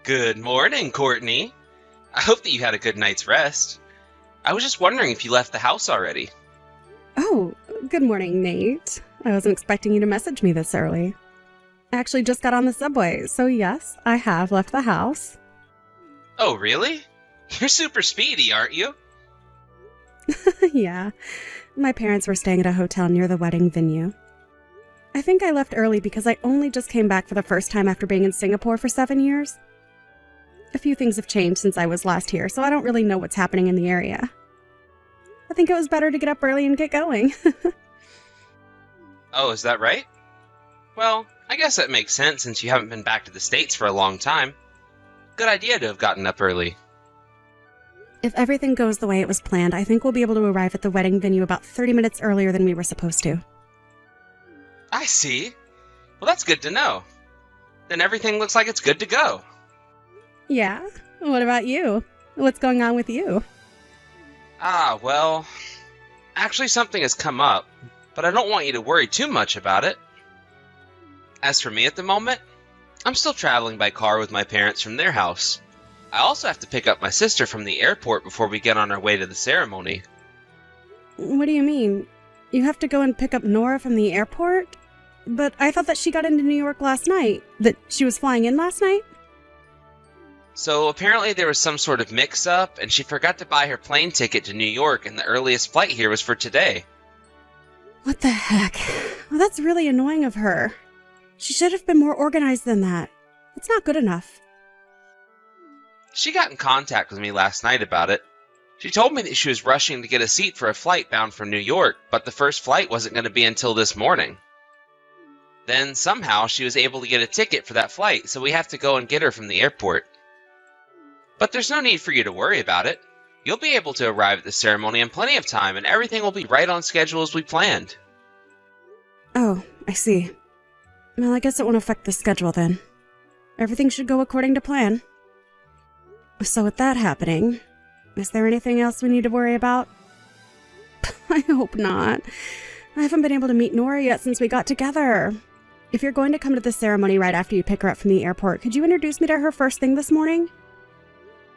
Good morning, Courtney. I hope that you had a good night's rest. I was just wondering if you left the house already. Oh, good morning, Nate. I wasn't expecting you to message me this early. I actually just got on the subway, so yes, I have left the house. Oh, really? You're super speedy, aren't you? Yeah, my parents were staying at a hotel near the wedding venue. I think I left early because I only just came back for the first time after being in Singapore for 7 years. A few things have changed since I was last here, so I don't really know what's happening in the area. I think it was better to get up early and get going. Oh, is that right? Well, I guess that makes sense since you haven't been back to the States for a long time. Good idea to have gotten up early. If everything goes the way it was planned, I think we'll be able to arrive at the wedding venue about 30 minutes earlier than we were supposed to. I see. Well, that's good to know. Then everything looks like it's good to go. Yeah? What about you? What's going on with you? Well, actually something has come up, but I don't want you to worry too much about it. As for me at the moment, I'm still traveling by car with my parents from their house. I also have to pick up my sister from the airport before we get on our way to the ceremony. What do you mean? You have to go and pick up Nora from the airport? But I thought that she got into New York last night. That she was flying in last night? So apparently there was some sort of mix-up, and she forgot to buy her plane ticket to New York, and the earliest flight here was for today. What the heck? Well, that's really annoying of her. She should have been more organized than that. It's not good enough. She got in contact with me last night about it. She told me that she was rushing to get a seat for a flight bound from New York, but the first flight wasn't going to be until this morning. Then somehow she was able to get a ticket for that flight, so we have to go and get her from the airport. But there's no need for you to worry about it. You'll be able to arrive at the ceremony in plenty of time, and everything will be right on schedule as we planned. Oh, I see. Well, I guess it won't affect the schedule then. Everything should go according to plan. So with that happening, is there anything else we need to worry about? I hope not. I haven't been able to meet Nora yet since we got together. If you're going to come to the ceremony right after you pick her up from the airport, could you introduce me to her first thing this morning?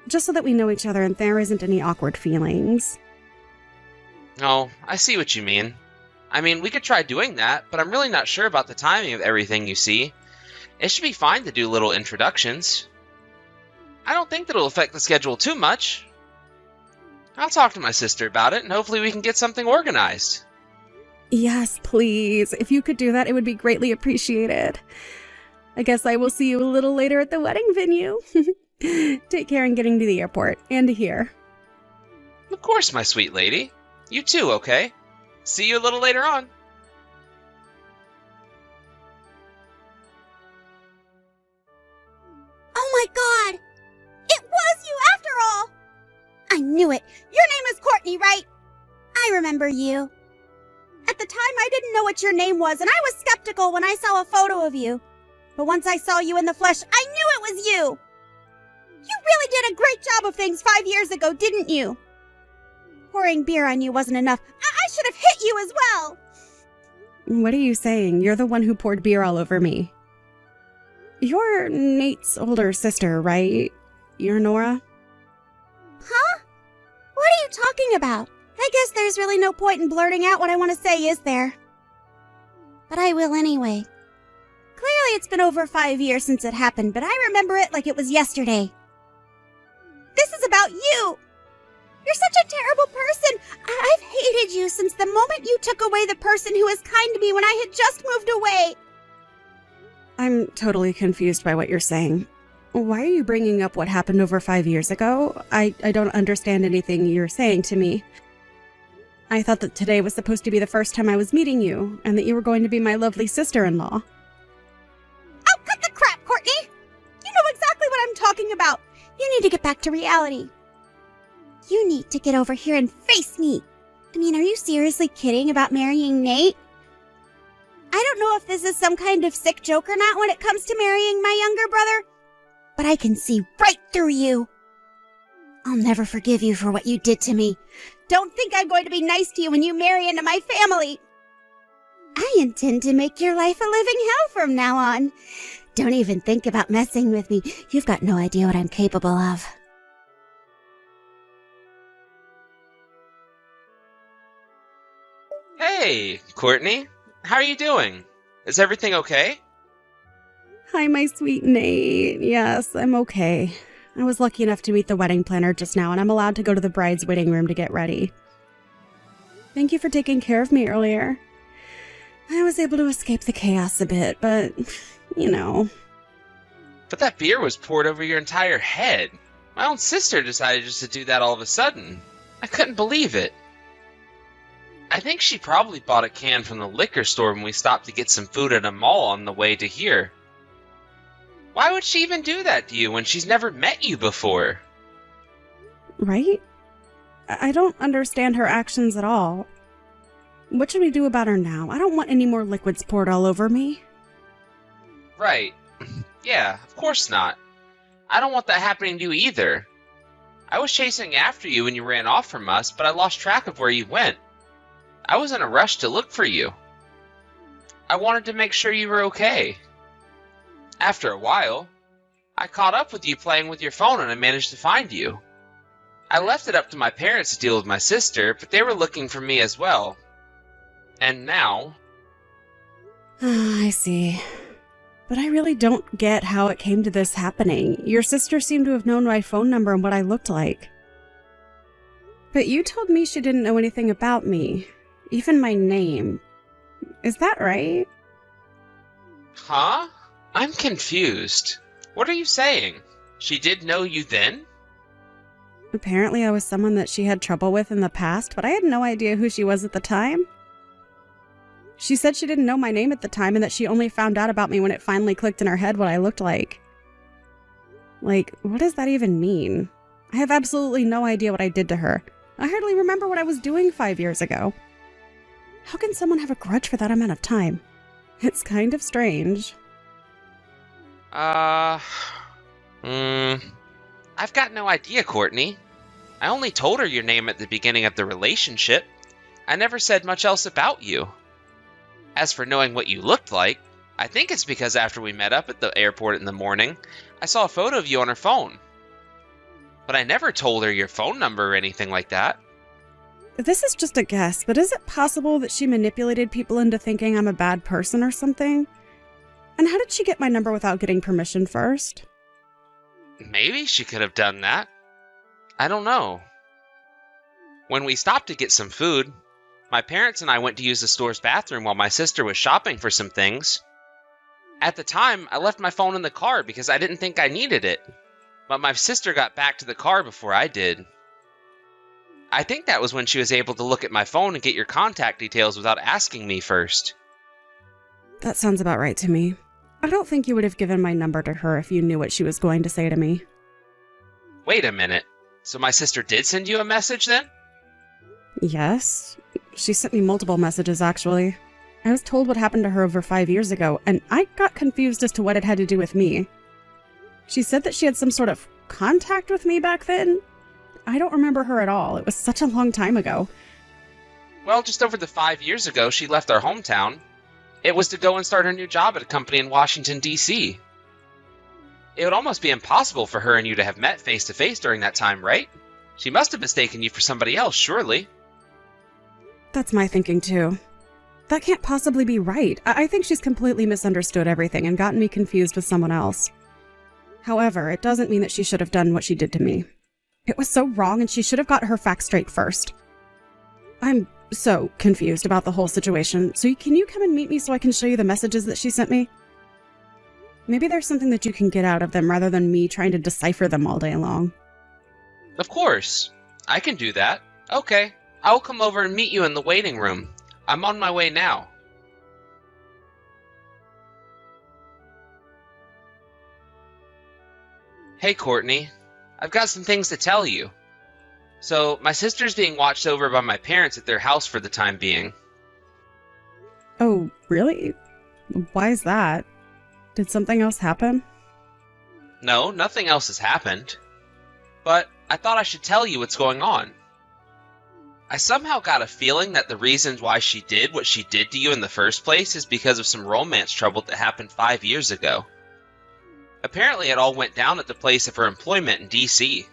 Just so that we know each other and there isn't any awkward feelings. Oh, I see what you mean. I mean, we could try doing that, but I'm really not sure about the timing of everything, you see. It should be fine to do little introductions. I don't think that it'll affect the schedule too much. I'll talk to my sister about it, and hopefully we can get something organized. Yes, please. If you could do that, it would be greatly appreciated. I guess I will see you a little later at the wedding venue. Take care in getting to the airport and to here. Of course, my sweet lady. You too, okay? See you a little later on. Oh my god! It was you after all! I knew it! Your name is Courtney, right? I remember you. At the time, I didn't know what your name was, and I was skeptical when I saw a photo of you. But once I saw you in the flesh, I knew it was you! You really did a great job of things 5 years ago, didn't you? Pouring beer on you wasn't enough. I should have hit you as well! What are you saying? You're the one who poured beer all over me. You're Nate's older sister, right? You're Nora? Huh? What are you talking about? I guess there's really no point in blurting out what I want to say, is there? But I will anyway. Clearly it's been over 5 years since it happened, but I remember it like it was yesterday. This is about you! You're such a terrible person! I've hated you since the moment you took away the person who was kind to me when I had just moved away! I'm totally confused by what you're saying. Why are you bringing up what happened over 5 years ago? I don't understand anything you're saying to me. I thought that today was supposed to be the first time I was meeting you, and that you were going to be my lovely sister-in-law. Oh, cut the crap, Courtney! You know exactly what I'm talking about! You need to get back to reality. You need to get over here and face me. I mean, are you seriously kidding about marrying Nate? I don't know if this is some kind of sick joke or not when it comes to marrying my younger brother, but I can see right through you. I'll never forgive you for what you did to me. Don't think I'm going to be nice to you when you marry into my family. I intend to make your life a living hell from now on. Don't even think about messing with me. You've got no idea what I'm capable of. Hey, Courtney. How are you doing? Is everything okay? Hi, my sweet Nate. Yes, I'm okay. I was lucky enough to meet the wedding planner just now, and I'm allowed to go to the bride's waiting room to get ready. Thank you for taking care of me earlier. I was able to escape the chaos a bit, but, you know. But that beer was poured over your entire head. My own sister decided just to do that all of a sudden. I couldn't believe it. I think she probably bought a can from the liquor store when we stopped to get some food at a mall on the way to here. Why would she even do that to you when she's never met you before? Right? I don't understand her actions at all. What should we do about her now? I don't want any more liquids poured all over me. Right. Yeah, of course not. I don't want that happening to you either. I was chasing after you when you ran off from us, but I lost track of where you went. I was in a rush to look for you. I wanted to make sure you were okay. After a while, I caught up with you playing with your phone and I managed to find you. I left it up to my parents to deal with my sister, but they were looking for me as well. And now... I see. But I really don't get how it came to this happening. Your sister seemed to have known my phone number and what I looked like. But you told me she didn't know anything about me. Even my name. Is that right? Huh? I'm confused. What are you saying? She did know you then? Apparently I was someone that she had trouble with in the past, but I had no idea who she was at the time. She said she didn't know my name at the time and that she only found out about me when it finally clicked in her head what I looked like. Like, what does that even mean? I have absolutely no idea what I did to her. I hardly remember what I was doing 5 years ago. How can someone have a grudge for that amount of time? It's kind of strange. I've got no idea, Courtney. I only told her your name at the beginning of the relationship. I never said much else about you. As for knowing what you looked like, I think it's because after we met up at the airport in the morning, I saw a photo of you on her phone. But I never told her your phone number or anything like that. This is just a guess, but is it possible that she manipulated people into thinking I'm a bad person or something? And how did she get my number without getting permission first? Maybe she could have done that. I don't know. When we stopped to get some food, my parents and I went to use the store's bathroom while my sister was shopping for some things. At the time, I left my phone in the car because I didn't think I needed it. But my sister got back to the car before I did. I think that was when she was able to look at my phone and get your contact details without asking me first. That sounds about right to me. I don't think you would have given my number to her if you knew what she was going to say to me. Wait a minute. So my sister did send you a message then? Yes. She sent me multiple messages, actually. I was told what happened to her over 5 years ago, and I got confused as to what it had to do with me. She said that she had some sort of contact with me back then. I don't remember her at all. It was such a long time ago. Well, just over the 5 years ago, she left our hometown. It was to go and start her new job at a company in Washington, D.C. It would almost be impossible for her and you to have met face-to-face during that time, right? She must have mistaken you for somebody else, surely. That's my thinking, too. That can't possibly be right. I think she's completely misunderstood everything and gotten me confused with someone else. However, it doesn't mean that she should have done what she did to me. It was so wrong, and she should have got her facts straight first. I'm so confused about the whole situation, so can you come and meet me so I can show you the messages that she sent me? Maybe there's something that you can get out of them rather than me trying to decipher them all day long. Of course. I can do that. Okay. I will come over and meet you in the waiting room. I'm on my way now. Hey, Courtney. I've got some things to tell you. So, my sister's being watched over by my parents at their house for the time being. Oh, really? Why is that? Did something else happen? No, nothing else has happened. But I thought I should tell you what's going on. I somehow got a feeling that the reasons why she did what she did to you in the first place is because of some romance trouble that happened 5 years ago. Apparently it all went down at the place of her employment in D.C.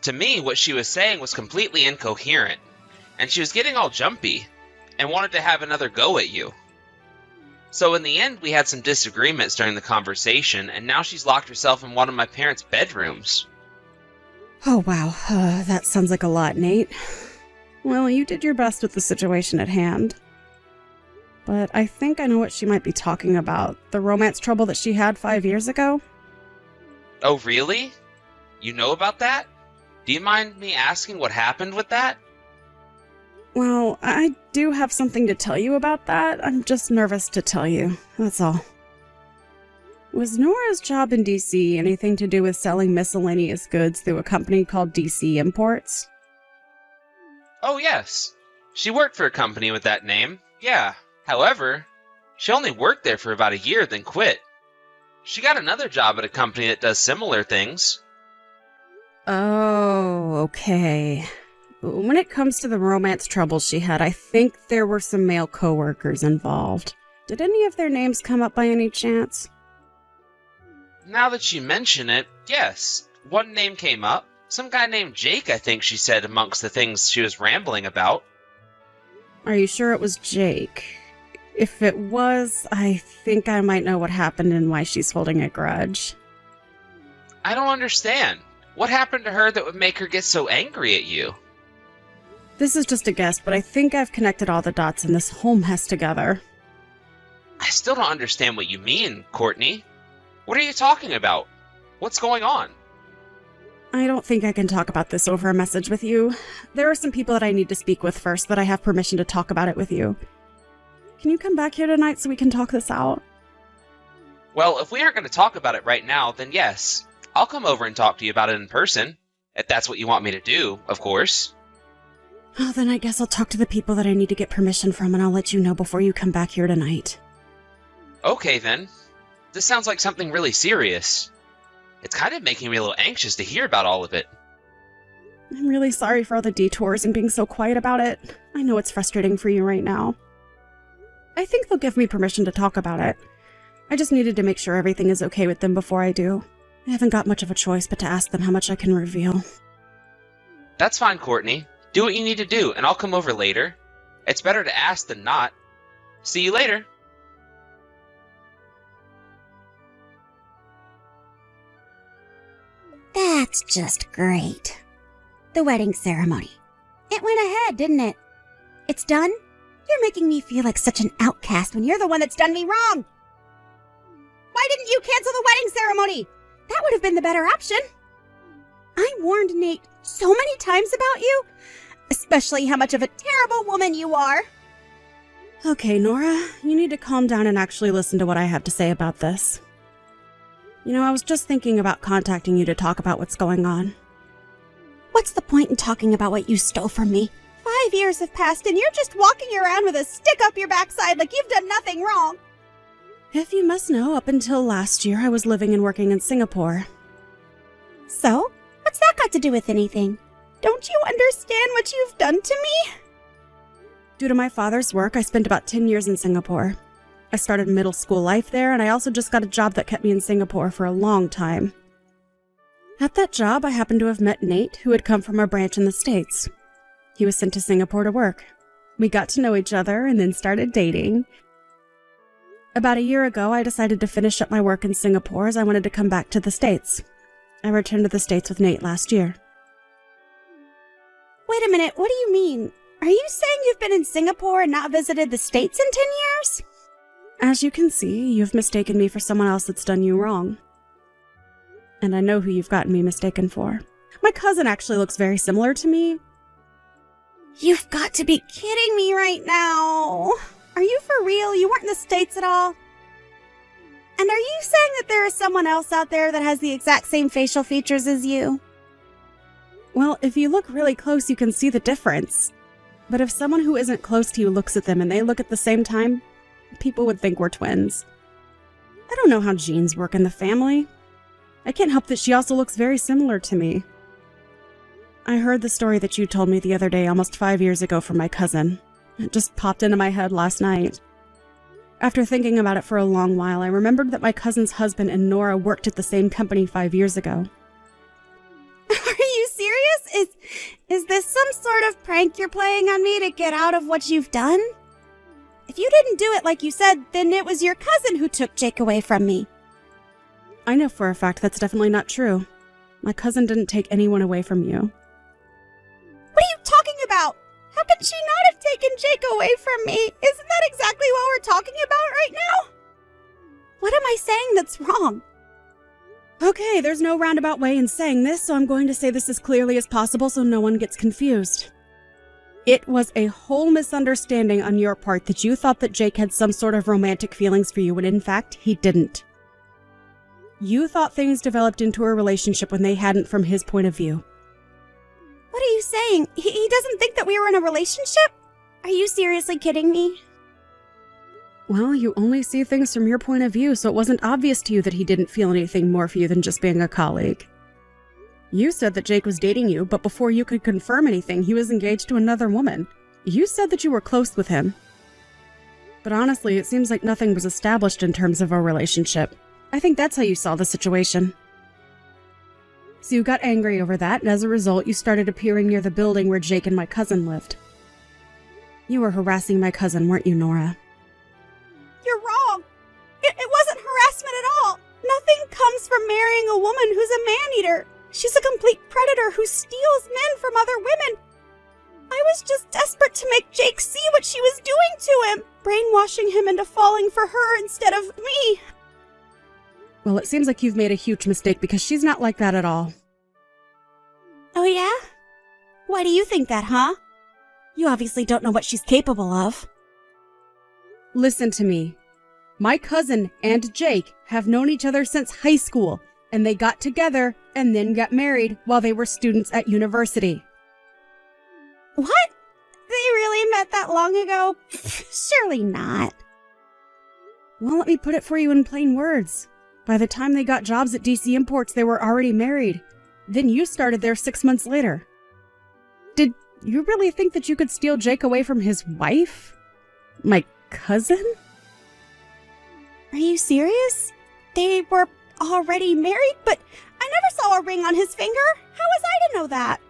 To me, what she was saying was completely incoherent, and she was getting all jumpy, and wanted to have another go at you. So in the end, we had some disagreements during the conversation, and now she's locked herself in one of my parents' bedrooms. Oh, wow. That sounds like a lot, Nate. Well, you did your best with the situation at hand. But I think I know what she might be talking about. The romance trouble that she had 5 years ago? Oh, really? You know about that? Do you mind me asking what happened with that? Well, I do have something to tell you about that. I'm just nervous to tell you. That's all. Was Nora's job in DC anything to do with selling miscellaneous goods through a company called DC Imports? Oh, yes. She worked for a company with that name, yeah. However, she only worked there for about a year, then quit. She got another job at a company that does similar things. Oh, okay. When it comes to the romance troubles she had, I think there were some male coworkers involved. Did any of their names come up by any chance? Now that you mention it, yes. One name came up. Some guy named Jake, I think she said, amongst the things she was rambling about. Are you sure it was Jake? If it was, I think I might know what happened and why she's holding a grudge. I don't understand. What happened to her that would make her get so angry at you? This is just a guess, but I think I've connected all the dots in this whole mess together. I still don't understand what you mean, Courtney. What are you talking about? What's going on? I don't think I can talk about this over a message with you. There are some people that I need to speak with first, but I have permission to talk about it with you. Can you come back here tonight so we can talk this out? Well, if we aren't going to talk about it right now, then yes. I'll come over and talk to you about it in person. If that's what you want me to do, of course. Oh, then I guess I'll talk to the people that I need to get permission from, and I'll let you know before you come back here tonight. Okay, then. This sounds like something really serious. It's kind of making me a little anxious to hear about all of it. I'm really sorry for all the detours and being so quiet about it. I know it's frustrating for you right now. I think they'll give me permission to talk about it. I just needed to make sure everything is okay with them before I do. I haven't got much of a choice but to ask them how much I can reveal. That's fine, Courtney. Do what you need to do, and I'll come over later. It's better to ask than not. See you later. That's just great. The wedding ceremony. It went ahead, didn't it? It's done? You're making me feel like such an outcast when you're the one that's done me wrong. Why didn't you cancel the wedding ceremony? That would have been the better option. I warned Nate so many times about you, especially how much of a terrible woman you are. Okay, Nora, you need to calm down and actually listen to what I have to say about this. You know, I was just thinking about contacting you to talk about what's going on. What's the point in talking about what you stole from me? 5 years have passed and you're just walking around with a stick up your backside like you've done nothing wrong. If you must know, up until last year, I was living and working in Singapore. So? What's that got to do with anything? Don't you understand what you've done to me? Due to my father's work, I spent about 10 years in Singapore. I started middle school life there, and I also just got a job that kept me in Singapore for a long time. At that job, I happened to have met Nate, who had come from our branch in the States. He was sent to Singapore to work. We got to know each other and then started dating. About a year ago, I decided to finish up my work in Singapore as I wanted to come back to the States. I returned to the States with Nate last year. Wait a minute, what do you mean? Are you saying you've been in Singapore and not visited the States in 10 years? As you can see, you've mistaken me for someone else that's done you wrong. And I know who you've gotten me mistaken for. My cousin actually looks very similar to me. You've got to be kidding me right now. Are you for real? You weren't in the States at all? And are you saying that there is someone else out there that has the exact same facial features as you? Well, if you look really close, you can see the difference. But if someone who isn't close to you looks at them and they look at the same time, people would think we're twins. I don't know how genes work in the family. I can't help that she also looks very similar to me. I heard the story that you told me the other day almost 5 years ago from my cousin. It just popped into my head last night. After thinking about it for a long while, I remembered that my cousin's husband and Nora worked at the same company 5 years ago. Are you serious? Is this some sort of prank you're playing on me to get out of what you've done? If you didn't do it like you said, then it was your cousin who took Jake away from me. I know for a fact that's definitely not true. My cousin didn't take anyone away from you. What are you talking about? How can she not have taken Jake away from me? Isn't that exactly what we're talking about right now? What am I saying that's wrong? Okay, there's no roundabout way in saying this, so I'm going to say this as clearly as possible so no one gets confused. It was a whole misunderstanding on your part that you thought that Jake had some sort of romantic feelings for you when in fact he didn't. You thought things developed into a relationship when they hadn't from his point of view. What are you saying? He doesn't think that we were in a relationship? Are you seriously kidding me? Well, you only see things from your point of view, so it wasn't obvious to you that he didn't feel anything more for you than just being a colleague. You said that Jake was dating you, but before you could confirm anything, he was engaged to another woman. You said that you were close with him. But honestly, it seems like nothing was established in terms of a relationship. I think that's how you saw the situation. So you got angry over that, and as a result, you started appearing near the building where Jake and my cousin lived. You were harassing my cousin, weren't you, Nora? You're wrong. It wasn't harassment at all. Nothing comes from marrying a woman who's a man-eater. She's a complete predator who steals men from other women. I was just desperate to make Jake see what she was doing to him, brainwashing him into falling for her instead of me. Well, it seems like you've made a huge mistake because she's not like that at all. Oh yeah? Why do you think that, huh? You obviously don't know what she's capable of. Listen to me. My cousin and Jake have known each other since high school, and they got together and then got married while they were students at university. What? They really met that long ago? Surely not. Well, let me put it for you in plain words. By the time they got jobs at DC Imports, they were already married. Then you started there 6 months later. Did you really think that you could steal Jake away from his wife? My cousin? Are you serious? They were already married, but I never saw a ring on his finger. How was I to know that?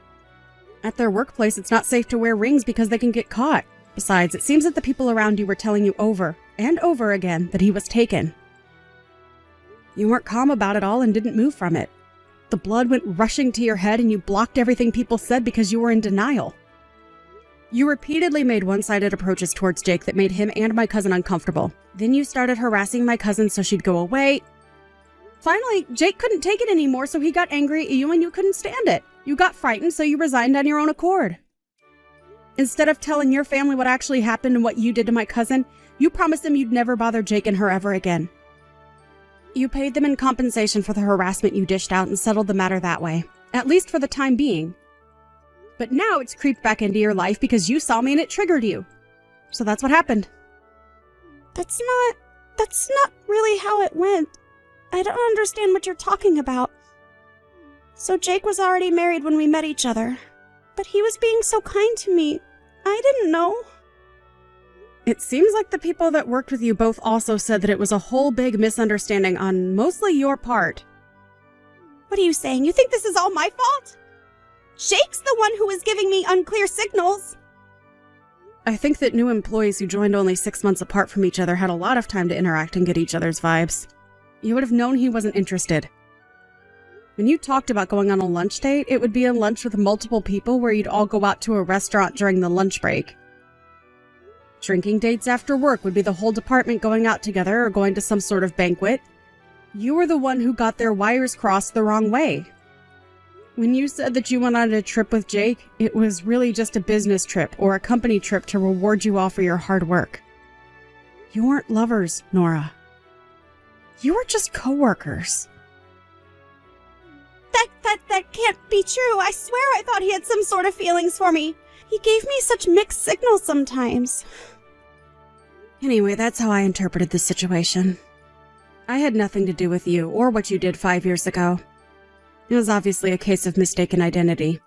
At their workplace, it's not safe to wear rings because they can get caught. Besides, it seems that the people around you were telling you over and over again that he was taken. You weren't calm about it all and didn't move from it. The blood went rushing to your head and you blocked everything people said because you were in denial. You repeatedly made one-sided approaches towards Jake that made him and my cousin uncomfortable. Then you started harassing my cousin so she'd go away. Finally, Jake couldn't take it anymore, so he got angry at you and you couldn't stand it. You got frightened, so you resigned on your own accord. Instead of telling your family what actually happened and what you did to my cousin, you promised them you'd never bother Jake and her ever again. You paid them in compensation for the harassment you dished out and settled the matter that way, at least for the time being. But now it's creeped back into your life because you saw me and it triggered you. So that's what happened. That's not really how it went. I don't understand what you're talking about. So Jake was already married when we met each other, but he was being so kind to me. I didn't know. It seems like the people that worked with you both also said that it was a whole big misunderstanding on mostly your part. What are you saying? You think this is all my fault? Jake's the one who was giving me unclear signals. I think that new employees who joined only 6 months apart from each other had a lot of time to interact and get each other's vibes. You would have known he wasn't interested. When you talked about going on a lunch date, it would be a lunch with multiple people where you'd all go out to a restaurant during the lunch break. Drinking dates after work would be the whole department going out together or going to some sort of banquet. You were the one who got their wires crossed the wrong way. When you said that you went on a trip with Jake, it was really just a business trip or a company trip to reward you all for your hard work. You weren't lovers, Nora. You were just co-workers. That can't be true. I swear I thought he had some sort of feelings for me. He gave me such mixed signals sometimes. Anyway, that's how I interpreted the situation. I had nothing to do with you or what you did 5 years ago. It was obviously a case of mistaken identity.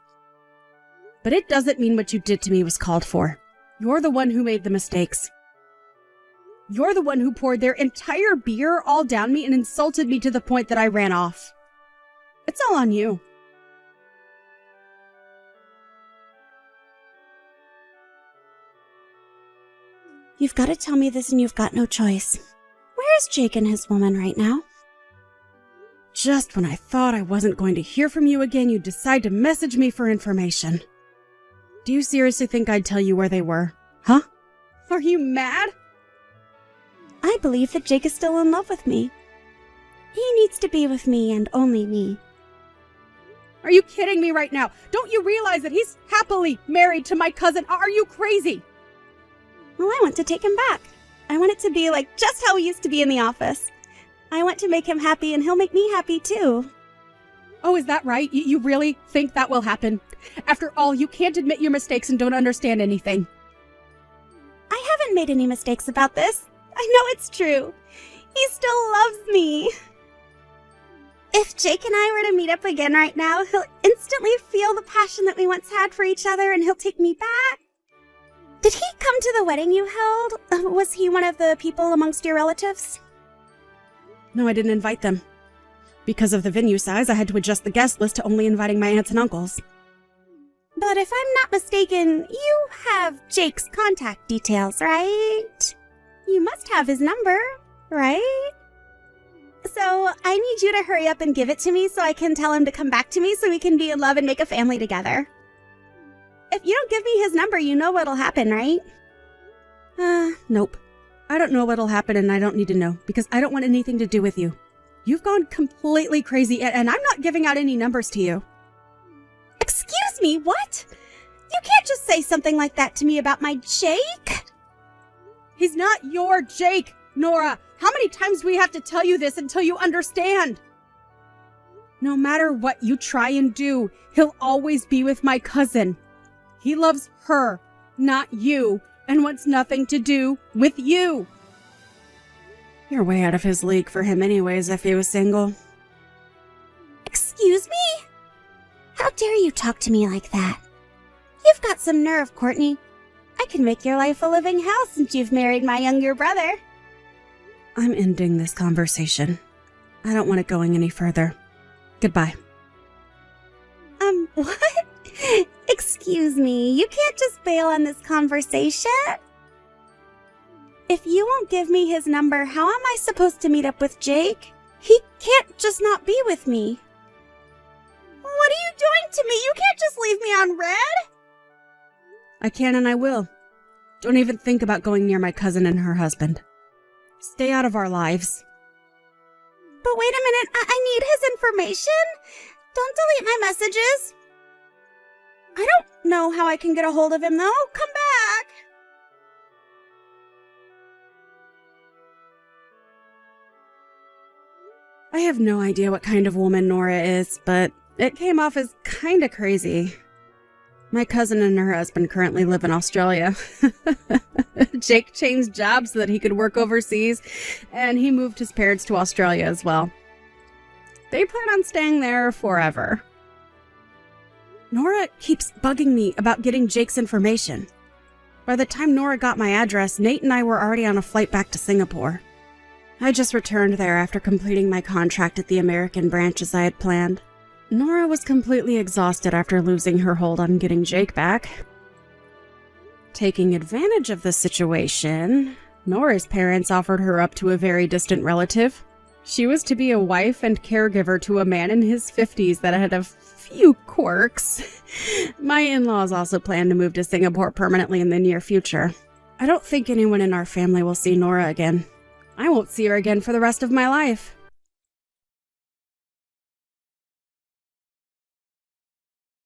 But it doesn't mean what you did to me was called for. You're the one who made the mistakes. You're the one who poured their entire beer all down me and insulted me to the point that I ran off. It's all on you. You've got to tell me this and you've got no choice. Where is Jake and his woman right now? Just when I thought I wasn't going to hear from you again, you decide to message me for information. Do you seriously think I'd tell you where they were? Huh? Are you mad? I believe that Jake is still in love with me. He needs to be with me and only me. Are you kidding me right now? Don't you realize that he's happily married to my cousin? Are you crazy? Well, I want to take him back. I want it to be like just how we used to be in the office. I want to make him happy and he'll make me happy too. Oh, is that right? You really think that will happen? After all, you can't admit your mistakes and don't understand anything. I haven't made any mistakes about this. I know it's true. He still loves me. If Jake and I were to meet up again right now, he'll instantly feel the passion that we once had for each other and he'll take me back. Did he come to the wedding you held? Was he one of the people amongst your relatives? No, I didn't invite them. Because of the venue size, I had to adjust the guest list to only inviting my aunts and uncles. But if I'm not mistaken, you have Jake's contact details, right? You must have his number, right? So I need you to hurry up and give it to me so I can tell him to come back to me so we can be in love and make a family together. If you don't give me his number, you know what'll happen, right? Nope. I don't know what'll happen and I don't need to know because I don't want anything to do with you. You've gone completely crazy and I'm not giving out any numbers to you. Excuse me, what? You can't just say something like that to me about my Jake. He's not your Jake, Nora. How many times do we have to tell you this until you understand? No matter what you try and do, he'll always be with my cousin. He loves her, not you, and wants nothing to do with you. You're way out of his league for him anyways if he was single. Excuse me? How dare you talk to me like that? You've got some nerve, Courtney. I can make your life a living hell since you've married my younger brother. I'm ending this conversation. I don't want it going any further. Goodbye. What? Excuse me, you can't just bail on this conversation. If you won't give me his number, how am I supposed to meet up with Jake? He can't just not be with me. What are you doing to me? You can't just leave me on red. I can and I will. Don't even think about going near my cousin and her husband. Stay out of our lives. But wait a minute, I need his information. Don't delete my messages. I don't know how I can get a hold of him, though. Come back. I have no idea what kind of woman Nora is, but it came off as kinda crazy. My cousin and her husband currently live in Australia. Jake changed jobs so that he could work overseas, and he moved his parents to Australia as well. They plan on staying there forever. Nora keeps bugging me about getting Jake's information. By the time Nora got my address, Nate and I were already on a flight back to Singapore. I just returned there after completing my contract at the American branch as I had planned. Nora was completely exhausted after losing her hold on getting Jake back. Taking advantage of the situation, Nora's parents offered her up to a very distant relative. She was to be a wife and caregiver to a man in his 50s that had a few quirks. My in-laws also plan to move to Singapore permanently in the near future. I don't think anyone in our family will see Nora again. I won't see her again for the rest of my life.